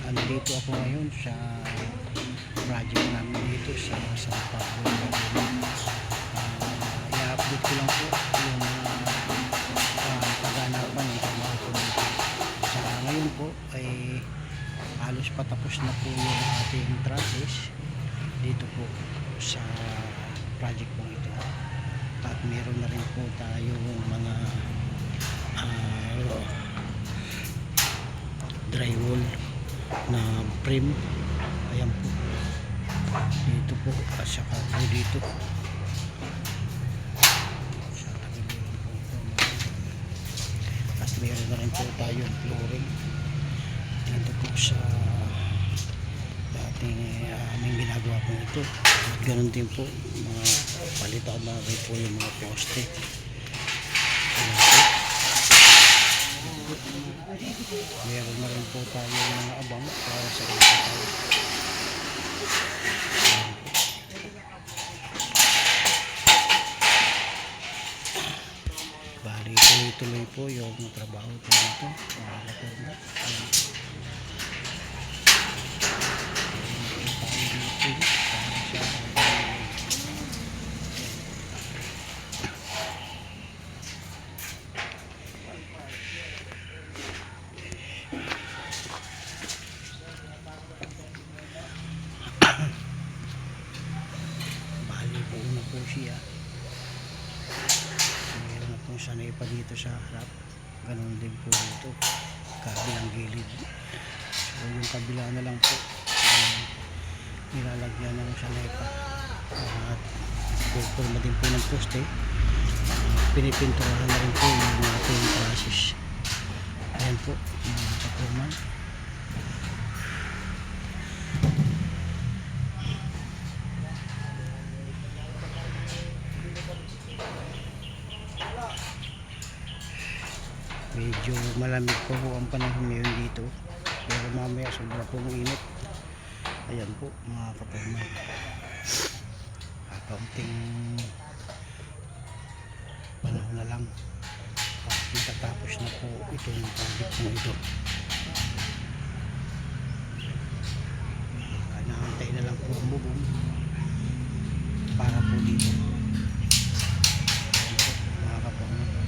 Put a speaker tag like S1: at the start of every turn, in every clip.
S1: Andito ako ngayon sa project namin dito sa San Pablo. I-update ko lang po yung kaganapan ng trabaho ko dito. Sa ngayon po ay halos patapos na po yung ating process dito po sa project po ito. At meron na rin po tayong mga drywall na frame. Ayan po dito po at saka po dito sa tagiliran po ito. At meron na rin po tayong flooring dito po sa dating aming ginagawa po ito. At ganoon din po mga palitan na rin po yung mga poste. Meron na rin po tayo mga abang para sa ito tayo. Bali tuloy-tuloy po yung trabaho po dito. Po siya, meron na pong sanay pa dito sa harap, ganun din po dito kabilang gilid. So yung kabila na lang po nilalagyan ng sanay pa at pupurma din po ng poste. Pinipinturahan na rin po yung ating process. Ayan po mga kapurman. Medyo malamig po ang panahon ngayon dito, pero mamaya sobra pong init. Ayan po mga kapatid, kaunting panahon na lang matatapos na po itong project mo ito. Nakantay na lang po ang bubong para po dito. Mga kapatid,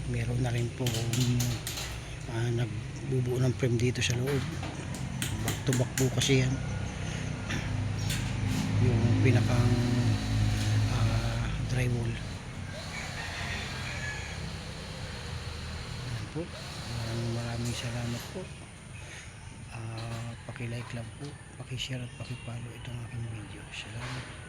S1: meron na rin po nagbubuo ng frame dito sa loob. Back to back po kasi yan yung pinakang drywall. Ayan po, maraming salamat po. Paki-like lang po, paki-share at paki-follow itong aking video. Salamat.